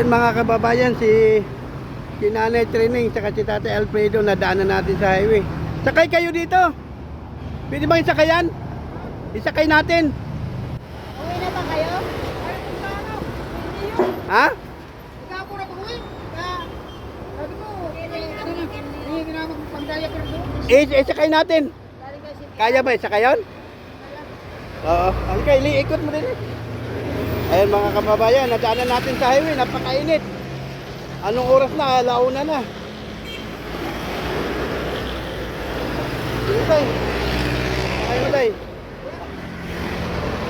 Ayun mga kababayan, si Nanay Training saka si Tatay Alfredo, nadaanan natin sa highway. Sakay kayo dito. Pwede bang isakayan? Isakay natin. Uwi na ba kayo? Ha? Ikaw ako na pag-uwi. Sabi ko, hindi na magpandaya pero doon. Isakay natin. Galing kayo si Kaya ba isakayan? Oo. Okay, ikot mo din. Ayun mga kababayan, nadaanan natin sa highway, napakainit. Anong oras na? Alauna na. Sige tayo. Sakay mo tayo.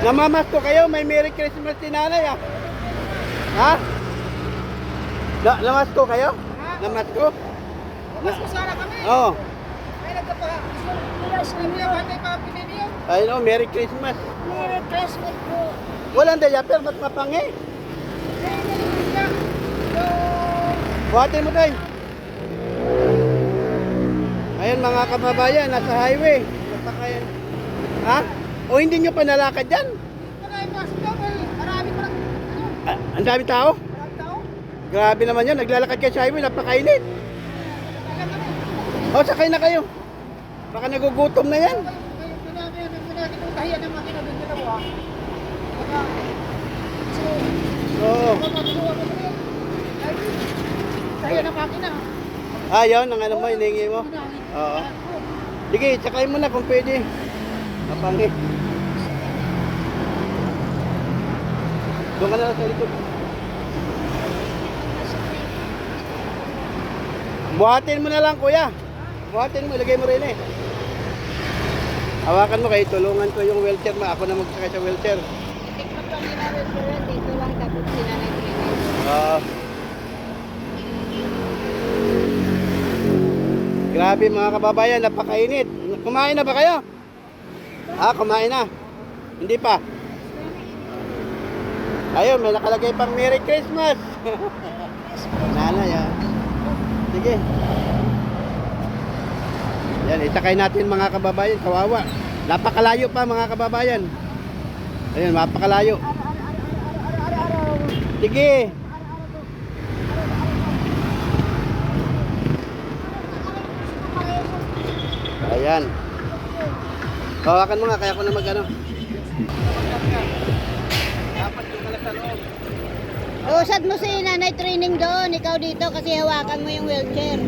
Namamasko kayo, may Merry Christmas si Nanay ah. Ha? Namasko kayo? Namasko? Mas kusara kami. Oo. Ay nagkapa. Hindi na batay pa pininiyo. Ayun oh, Merry Christmas. Merry Christmas po. Walang diaper, ba't mapangi? Buhatin mo tayo. Ayun mga kababayan, nasa highway. Napakayan. Ha? O hindi nyo pa nalakad dyan? Marami pa lang. Ang dami tao? Marami tao. Grabe naman yan, naglalakad kayo sa highway, napakainit. Alam kami. O, sakay na kayo. Baka nagugutom na yan. Kahiyan ng makina doon na po. Oo. Kahiyan ng makina. Ayun, ang ano mo, hiningi mo. Oo. Sige, sakay mo na kung pwede. Mapangi. Doon ka na lang sa likod. Buhatin mo na lang, kuya. Buhatin mo, ilagay mo rin eh. Hawakan mo kayo, tulungan ko yung wheelchair mo. Ako na magsakay sa wheelchair. Tikman lang nila restaurant. Dito lang tapos sinanay training. Oo. Grabe mga kababayan, napakainit. Kumain na ba kayo? Kumain na. Hindi pa. Ayun, may nakalagay pang Merry Christmas. Nanay ah. Sige. Yan, isakay natin mga kababayan, kawawa. Napakalayo pa mga kababayan. Ayun, napakalayo. Sige. Ayan. Hawakan mo nga, kaya ko na mag-ano. Usad mo si Nanay Training doon. Ikaw dito kasi hawakan mo yung wheelchair.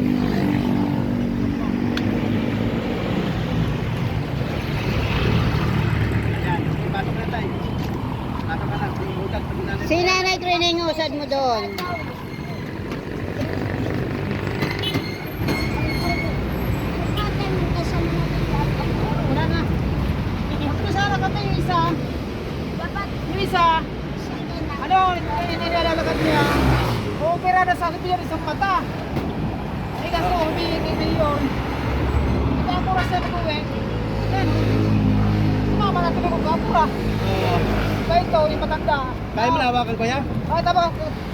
Si Nanay Training, usad mo doon. Wala na. Magkasara kami yung isa. Yung isa. Ano, nilalagad niya. Opera na sa akin yan isang mata. Eh kaso, humihingi na yun. Ito ang oras na nag-uwi. Yan. Sumama natin ako kapura. Kaya ito, yung matanda. Kaya mo na hawakan ko ya? Tama.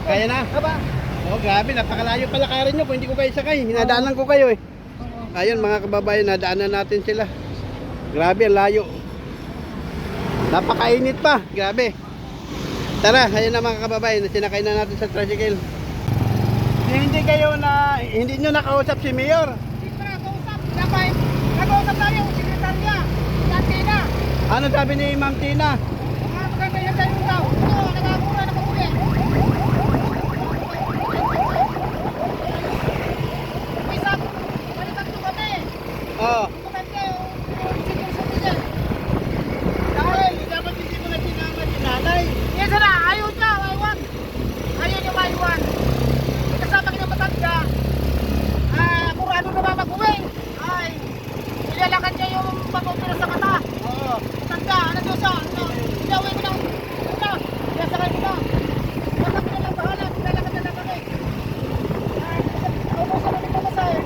Kaya na? Tama. Oh, grabe, napakalayo pala karin nyo kung hindi ko kayo sakay. Hinadaanan ko kayo eh. Ayun mga kababayan, nadaanan natin sila. Grabe, ang layo. Napakainit pa, grabe. Tara, ayun na mga kababayan, sinakay na natin sa tricycle. Hindi nyo nakausap si Mayor. Hindi ko na kausap. Nakausap tayo, sekretarya. Yan Tina. Ano sabi ni Ma'am Tina? Mga maganda yan tayo daw. Ito, nagagura na pag-uwi. May sabi, balikan ko kami. Oo. Maganda yung senior citizen. Dahil, Dapat hindi mo na sinama si nanay. yes na, ayaw niya, maiwan. Ayaw niya maiwan. Kasama ka ng matanda. Kurado na ba mag-uwi? Ay, nilalakad niya yung pag-opera sa mata. Oo. Matanda, ano doon sa, ilawi mo na. Ano, sinasakay mo na. Basta mo na lang bahala, nilalakad na lang kami. Ubusan na nito masaya.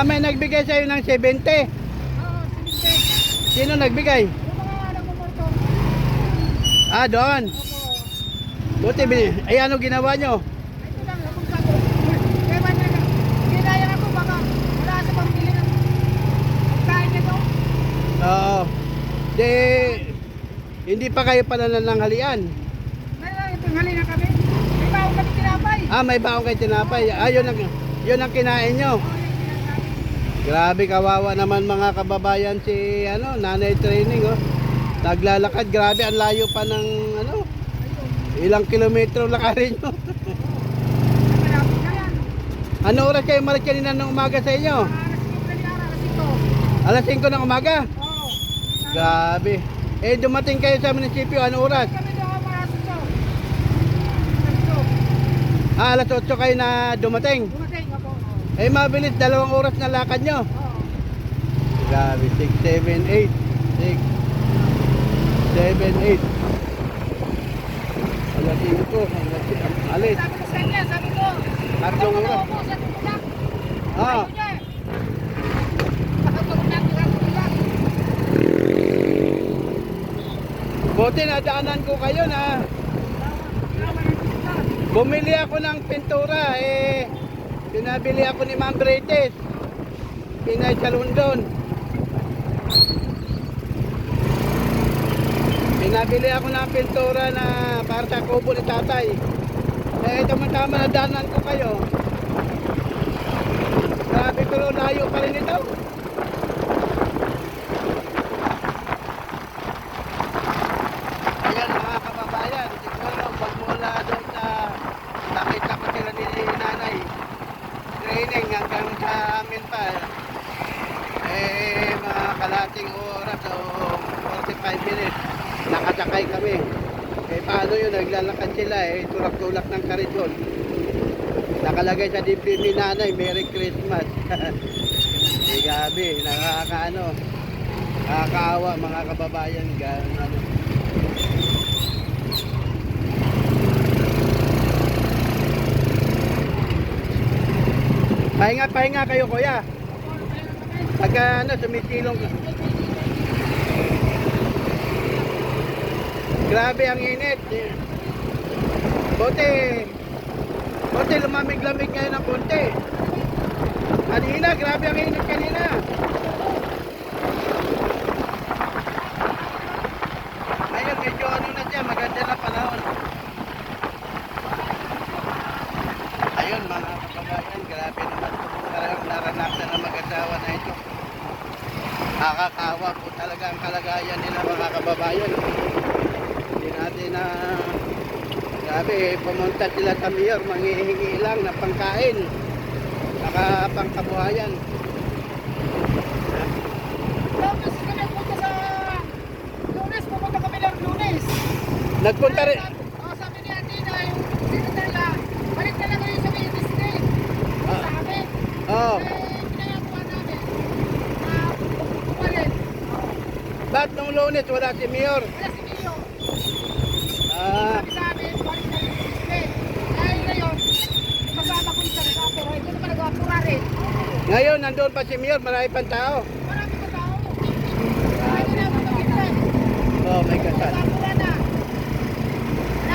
May nagbigay sa'yo ng 70. Sino nagbigay? Yung mga nagmumorto. Doon. Buti, ay ano ginawa nyo? Ito lang, labong sabi. Kaya ba na, ginaya ako, baka wala sa pambili ng kain nito. Oo. Di, Hindi pa kayo pala nananghalian. May tanghali na kami. May bago kami tinapay. May baong kayo tinapay. Yun ang kinain nyo. Grabe, kawawa naman mga kababayan si nanay training, oh. Naglalakad, grabe, ang layo pa ng ilang kilometro lakarin nyo. Malapit na yan. Ano oras kayo malit kanina ng umaga sa inyo? Alas 5 na Alas 5 ng umaga? Oo. Grabe. Dumating kayo sa munisipyo, ano oras? Kami doon para sa Alas 8 kayo na dumating. Dumating ako. Mabilis, 2 oras na lakad nyo. Oo. Grabe, 6, 7, 8. 6, 7, 8. Alas 5, alis. Sabi ko sa kanya, sabi ko. Tatlong oras. Ako sa tulak. Ah. Nakatulog natin sa tulak. Buti nadaanan ko kayo na bumili ako ng pintura. Pinabili ako ni Ma'am Brites. Pinay sa London. Pinabili ako ng pintura na para sa kubo ni tatay. Tama-tama nadaanan ko kayo. Grabe, pero layo pa rin ito. Ayan mga kababayan, siguro magmula doon sa nakita ko sila ni nanay training hanggang sa amin pa mga kalating oras o 45 minutes nakasakay kami. Paano yun, naglalakad sila tulak-tulak ng kariton, nakalagay sa dibdib ni nanay Merry Christmas. Gabi, nakakaawa mga kababayan. Pahinga kayo kuya. Pagka sumisilong ka. Grabe ang init. Buti lumamig-lamig ngayon ng konti. Kanina, grabe ang init kanina. Ngayon, medyo na siya, maganda na panahon. Ayun mga kababayan, grabe naman. Parang naranasan ng mag-asawa na ito. Nakakawa po talaga ang kalagayan nila mga kababayan. Hindi natin na grabe, pumunta sila sa mayor, manghihingi lang ng pangkain, pangkabuhayan. Tapos kami punta sa Lunes, pupunta kami ng Lunes. Nagpunta rin. Sabi ni Ate na yung secretary na, balik na lang kayo sa may district. Sa amin. Oo. Pinagawa namin. Umalit. Ba't nung Lunes wala si mayor? Wala si Mio. Ah, Sabi sa amin, balik na yung district. Dahil ngayon, kasama ko yung sarili pero hindi naman nag-apura rin. ngayon nandun pa si mayor, marami pang tao. Marami pa tao. Kaya na ako mag-ilan. Oh my God. Nag-apura na.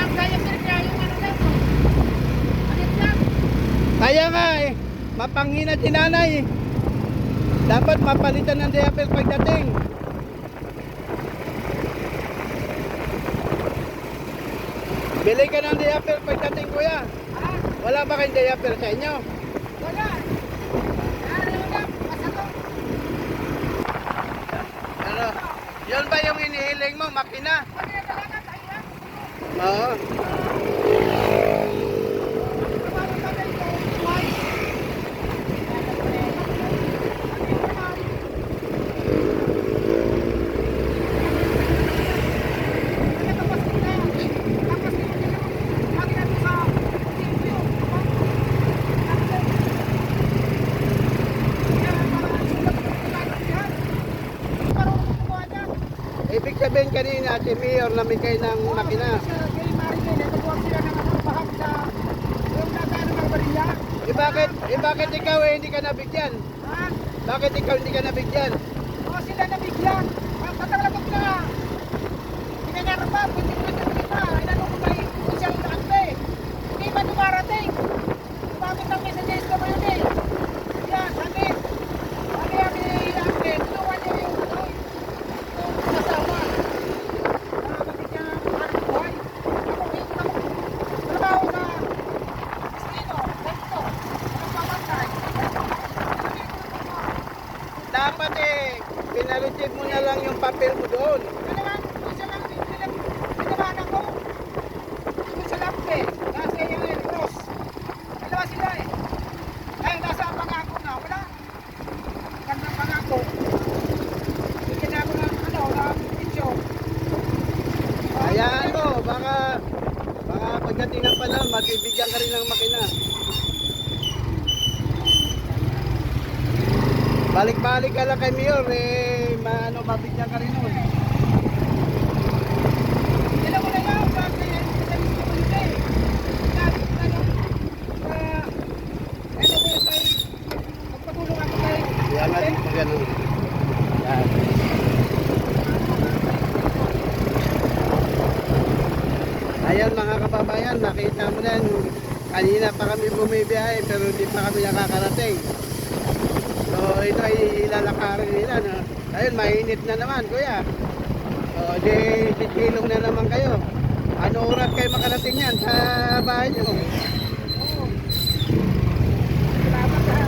Kaya niya yung ano lang. Alit lang. Kaya nga mapanghina si nanay. Dapat mapalitan ng diaper pagdating. Bili ka ng diaper pagdating kuya. Ah, Wala ba kayong diaper sa inyo? wala. Araw lang. Pasado. Ano? Yun ba yung inihiling mo, makina? Pagkakalaga tayo lang. Oo. Tumawag kami ko. Twice. Ibig sabihin kanina si mayor namigay ng makina. Bakit ikaw hindi ka nabigyan? Bakit ikaw hindi ka nabigyan? Sila nabigyan. Patanggal ko na. Pinangarap pwede ko na kita. Inano ko kayo siyang kaante. Hindi ba dumarating? Tumamit ng messages ko yun eh. Yan, sabi. Sabi ang ilanggit. Tuwa niyo yung kasama. doon. Kailangan, isa lang, pinamaan ako. Ikot sa lampe. Nasa yung cross. Dalawa sila eh. Ay, nasa ang pangako na. Wala. Kandang pangako. Bigyan na ako ng picture. Hayaan mo, baka pagdating ng panahon, magbibigyan ka rin ng makina. Balik-balik ka lang kay Mayor, mabigyan ka rin nun. Alam mo na nga, sabi niya, sabi ko ko yun eh. Sabi ko ano, ano ba yun tayo, magpatulong ako tayo. Yan nga din po ganun. Yan. Ayan mga kababayan, nakita mo na, kanina pa kami bumibiyahe pero hindi pa kami nakakarating. So ito ay ilalakarin nila. No? Ayun, mainit na naman kuya. So di sisilong na naman kayo. Ano oras kayo makarating yan sa bahay nyo? Salamat ha.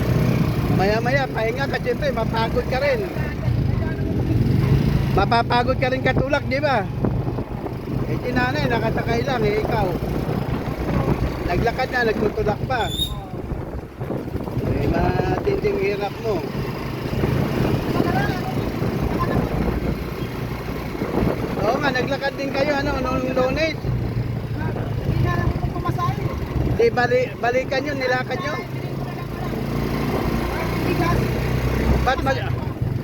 Maya-maya, pahinga ka siyempre, mapagod ka rin. Mapapagod ka rin katulak, di ba? Eh, si nanay, nakasakay lang, eh, ikaw. Naglakad na, nagtutulak pa. Eh, matinding hirap mo. Oo nga, naglakad din kayo, ano, nung Lunes. Hindi na lang ako pumasahe. Di, balikan yun, nilakad nyo. Bigas. Ba't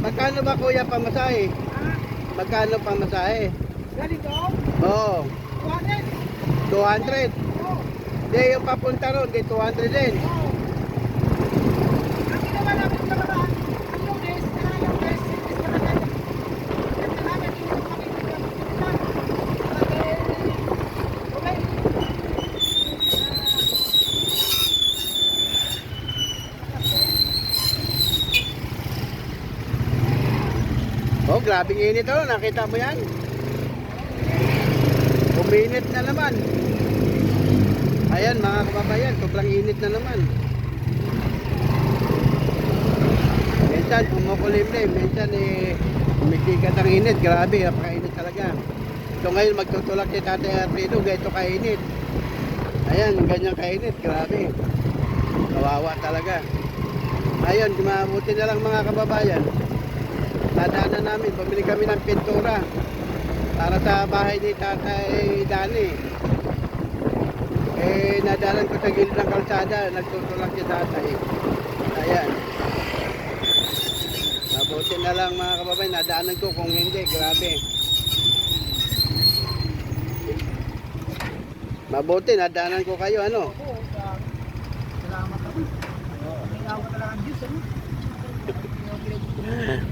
magkano ba kuya pamasahe? Magkano pamasahe? Galing doon. Oo, 200. 200. Oo. Di, yung papunta ron, di 200 din. Oo. Ang ginawa namin sa nakaraan, ang Lunes, service na natin. Ito namin, hindi kami okay. Oh, grabing init oh, nakita mo yan? Uminit na naman. Ayan mga kababayan, sobrang init na naman. Minsan kumukulimlim, minsan umikikat ang init, grabe, napakainit talaga. So ngayon magtutulak si Tatay Arpido, ganito kainit. Ayan, ganyan kainit, grabe. Kawawa talaga. Ayun, mabuti na lang mga kababayan. Nadaanan namin, bumili kami ng pintura para sa bahay ni Tatay Dani. Eh, nadaanan ko sa gilid ng kalsada, nagtutulak si Tatay. Ayan. Mabuti na lang mga kababayan, nadaanan ko, kung hindi, grabe. Mabuti, nadaanan ko kayo, ano? Oo, salamat ako. Minawa talaga ang Diyos, ano?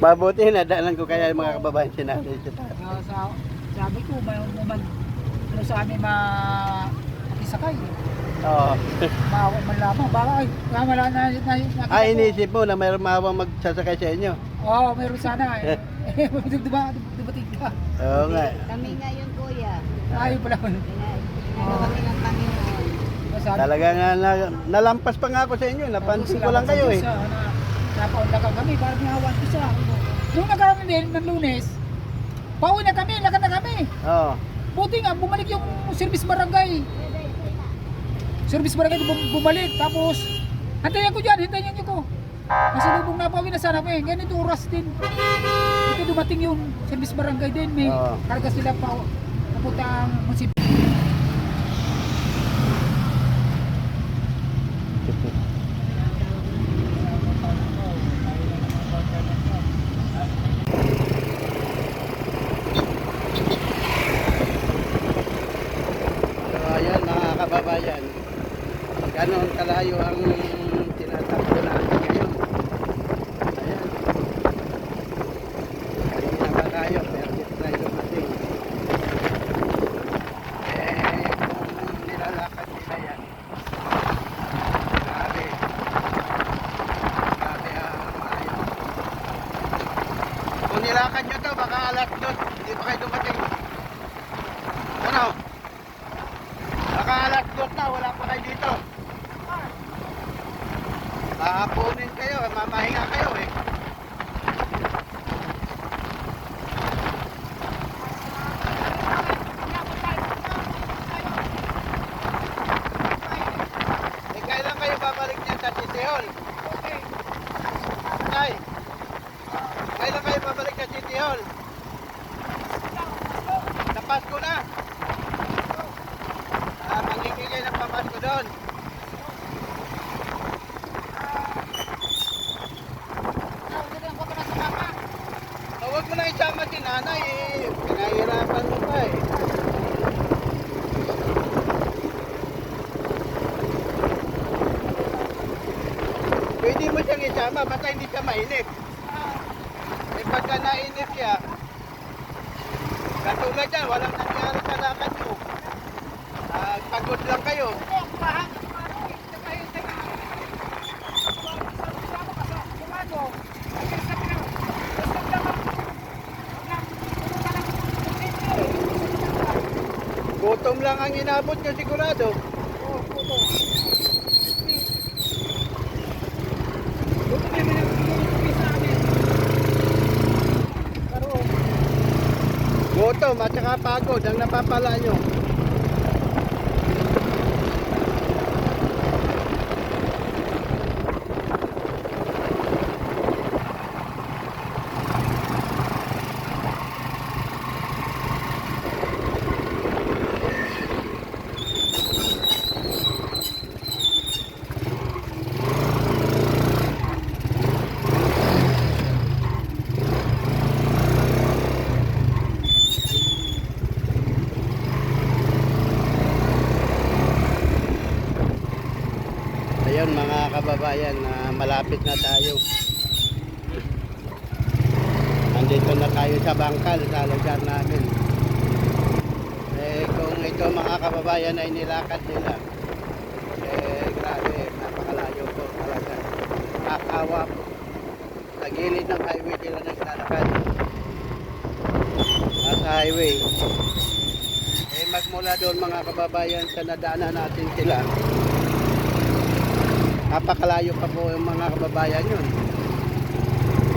Mabuti, nadaanan ko kaya mga kababayan sinabi si Tatay. Sabi ko, may ano sa amin makisakay. Oo. Maawa man lamang. Baka ay, kamala na Ah, inisip mo na mayroong mawang magsasakay sa inyo? Oo, meron sana eh. Dumating ka. Oo nga. Kami ngayon, kuya. Ayaw pala. Pinagawa kami ng Panginoon. Talaga nga, nalampas pa nga ako sa inyo, napansin ko lang kayo eh. Napaunlakan kami, parang may awan ko sa nung nagkaroon din ng Lunes, pauwi na kami, lakad na kami. Oo. Buti nga, bumalik yung service barangay. Service barangay bumalik, tapos hintayin ko dyan, hintayin nyo ko. Kasi nung napauwi na sana kami, ganito oras din. Ito dumating yung service barangay din, may Oo. karga sila pa papuntang munisipyo. So ayan mga kababayan, ganon kalayo ang tinatakbo natin ngayon. Ayan. Kanina pa tayo, pero dito tayo dumating. Kung nilalakad nila yan, grabe. Grabe ang maayo. Kung nilakad nyo to, baka alas 2, hindi pa kayo dumating. Ano? Baka alas 2 na, wala pa kayo dito. Hahapunin kayo, mamahinga kayo eh. City Hall. Ay, kailan kayo babalik sa City Hall? Sa Pasko na. Mangbibigay ng pamasko doon. Huwag mo na isama si nanay eh. Pinahirapan mo pa eh. Pwede mo siyang isama, basta hindi siya mainip. Eh pagka nainip siya, katulad yan, walang nangyari sa lakad mo. Pagod lang kayo. Gutom lang ang inabot nyo sigurado. Gutom at saka pagod ang napapala nyo. Ayun mga kababayan, malapit na tayo. Andito na tayo sa bangkal, sa lugar namin. Eh kung ito mga kababayan ay nilakad nila, eh grabe, napakalayo po talaga. Kakawa po. Sa gilid ng highway nila naglalakad. Nasa highway. Eh magmula doon mga kababayan sa nadaanan natin sila. Napakalayo pa po yung mga kababayan yun.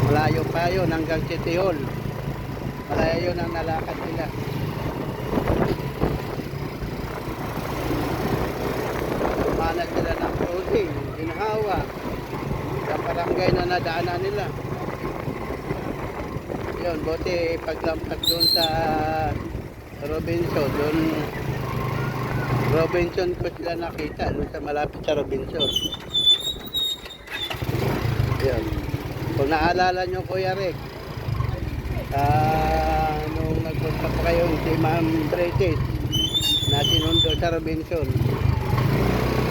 Malayo pa yun hanggang City Hall. Malayo yun ang nalakad nila. Umanat sila ng clothing, ginhawa, sa barangay na nadaanan nila. Yun, buti paglampas doon sa Robinson, Robinson ko sila nakita, doon sa malapit sa Robinson. Yun. Kung naalala nyo Kuya Rick, nung nagpunta pa kayo si Ma'am Bretis na sinundo sa Robinson,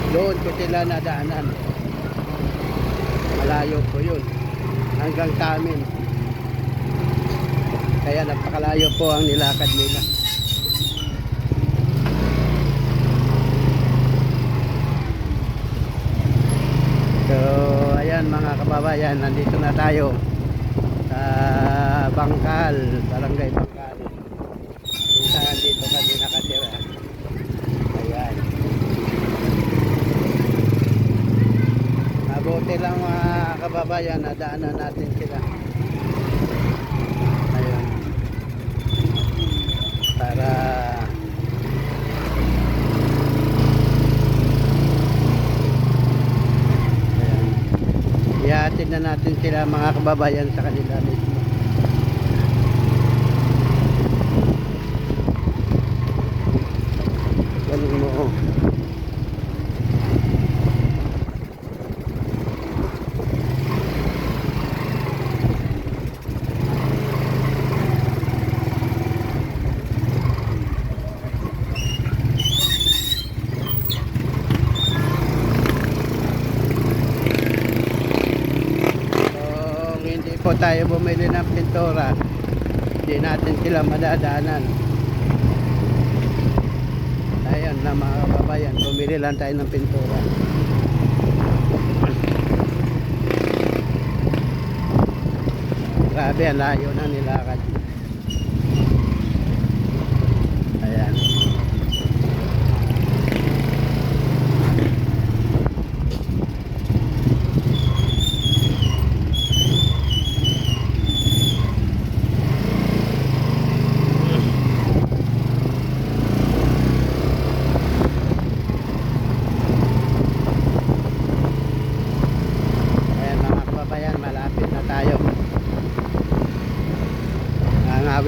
doon ko sila nadaanan. Malayo po yun hanggang sa amin, kaya napakalayo po ang nilakad nila. So ayan mga kababayan, nandito na tayo sa Bangkal, Barangay Bangkal. Kung dito kami nakatira. Ayan. Mabuti lang mga kababayan, nadaanan natin sila. Ayan. Para ihatid na natin sila mga kababayan sa kanila mismo. Ganun mo. Po tayo bumili ng pintura, hindi natin sila madadaanan. Ayun na mga kababayan, bumili lang tayo ng pintura. Grabe, ang layo na nilakad. Ayan.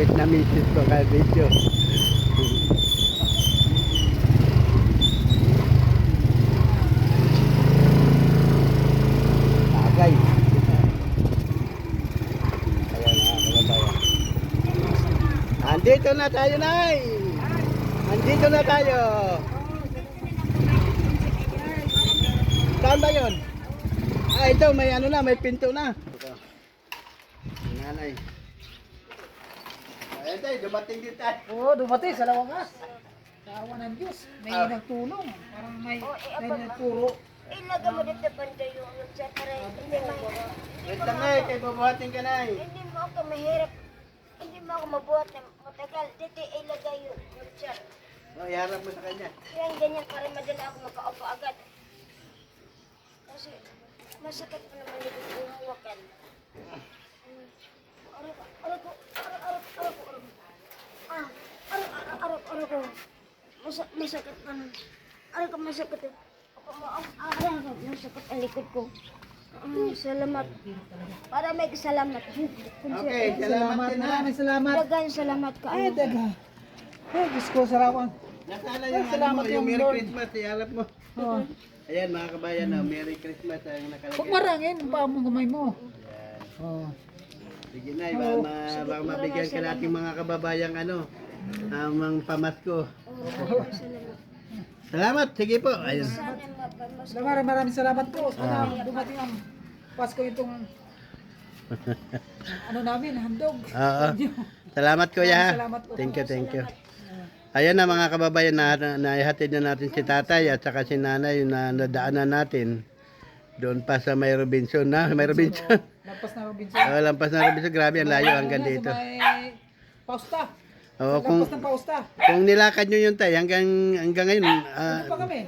Awit na misis ko kay video. Bagay. Ayan na, kababayan. Andito na tayo, Nay! Andito na tayo! Saan ba yun? Ah, ito, may ano na, may pinto na. Ito. Nanay. Ayan tayo, dumating din tayo. Oo, dumating sa lawangas. Sa awa ng Diyos. May nagtulong. Parang may nagturo. Ilagay mo dito banda yung sa para hindi Wait lang, Nay, kay babuhatin ka, Nay. hindi mo ako mahirap. Hindi mo ako mabuhat na matagal. Dito ilagay yung wheelchair. Oh, iharap mo sa kanya. Yan ganyan para madala ako makaupo agad. Kasi masakit pa naman yung buhawakan. Aray ko. Masakit pa naman. Aray ko masakit. Masakit ang likod ko. Salamat. Para may salamat. Okay, salamat din, ha. Maraming salamat. Dagan salamat ka. Ay, daga. Ay, Diyos ko, salamat. Nasaan na yung, Salamat yung yung Merry Lord. Christmas, iharap mo. Oo. Ayan, mga kabayan, Merry Christmas ang nakalagay. Huwag marangin, ang paa mong kamay mo. Ayan. Oo. Sige, Nay, baka mabigyan ka natin mga kababayang mga pamasko. Salamat, sige po. Ayun. Maraming salamat po. Sana dumating ang Pasko itong ano namin, handog. Oo. Salamat, kuya. Ha? Salamat po. Thank you. Ayan na mga kababayan, naihatid na natin si tatay at saka si nanay yung nadaanan natin. Doon pa sa May Robinson na. May Robinson. Lampas na Robinson. Lampas na Robinson. Grabe, ang layo hanggang dito. Sa may Pausta. Oo, kung, Lampas ng Pausta. kung nilakad nyo yun tay, hanggang ngayon, Ano pa kami?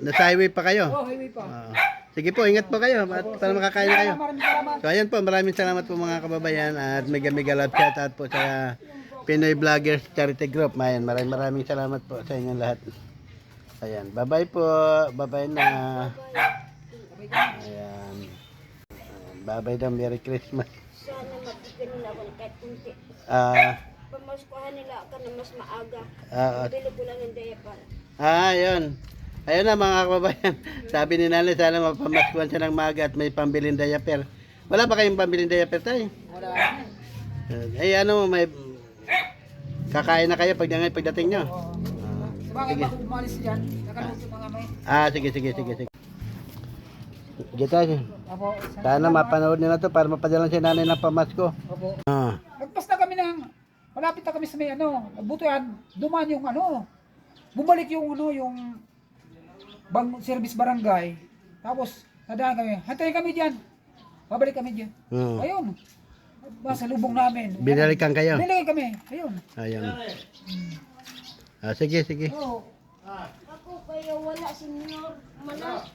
nasa highway pa kayo. Oh, highway pa. Oo. Sige po, ingat po kayo para makakain na kayo. Maraming salamat. So ayan po, maraming salamat po mga kababayan at mega love shout out po sa Pinoy Vloggers Charity Group. Maraming salamat po sa inyong lahat. Ayan, bye-bye po. Bye-bye na. Ayan. Bye-bye daw, Merry Christmas. Sana mabigyan nila ako ng kahit kunti. Pamaskuhan nila ako na mas maaga. Bili ko lang ng diaper. Ayun. Ayun na mga kababayan. Sabi ni nanay, sana mapamaskuhan siya ng maaga at may pambiling diaper. Wala ba kayong pambiling diaper tayo? Wala. Ay ano, may kakain na kayo pagdating nyo? Oo. Sabagay Sige. ba kung umalis dyan, nakaluto mga may. Sige. Sige tayo. Opo. Sana mapanood nila to para mapadala si nanay ng pamasko. Opo. Ah. Nagpas na kami malapit na kami sa may butuan, duman yung bumalik yung yung service barangay. Tapos, nadaan kami, hantayin kami dyan. Babalik kami dyan. Ayun. Sa lubong namin. Binalikan kayo? Binalikan kami. Ayun. Ayun. Sige. Oo. Ako kaya wala, senyor. Malas.